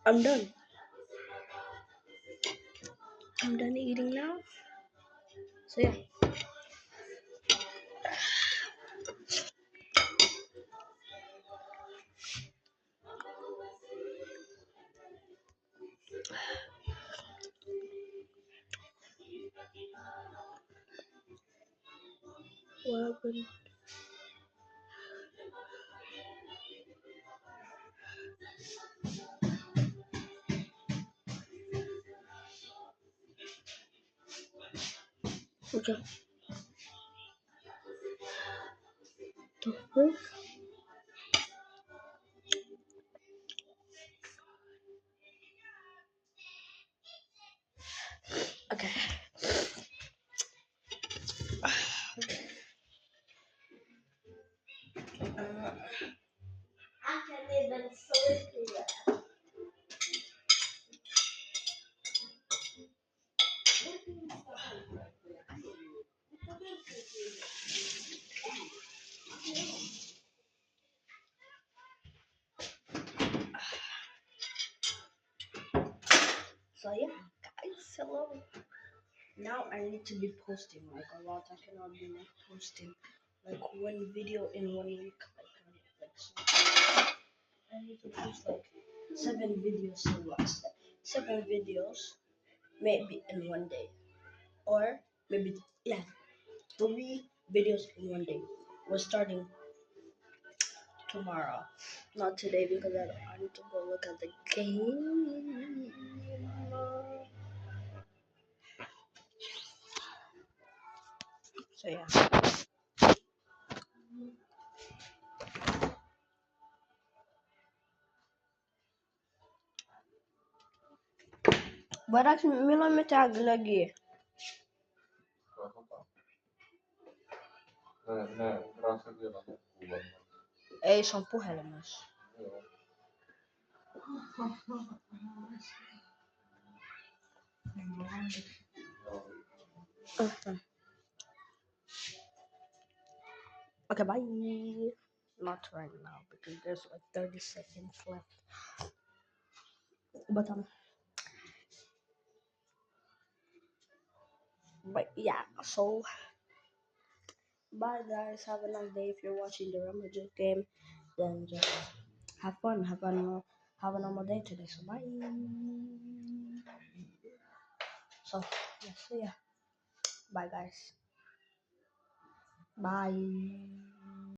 I'm done. I'm done eating now. So yeah. What happened? Okay. The frick? Okay. I can't even sleep yet. So yeah, guys, hello. Now I need to be posting like a lot. I cannot be like posting like one video in 1 week. I need to post like 7 videos so what's that? 7 videos maybe in one day. Or maybe yeah, 3 videos in one day. We're starting tomorrow. Not today because I need to go look at the game. So yeah. Barak mila metag lagi. São porrelas. Okay, bye. Not right now because there's like 30 seconds left. But yeah, so bye guys. Have a nice day. If you're watching the Real Madrid game, then just have fun. Have a normal day today. So bye. So yeah. Bye guys. Bye.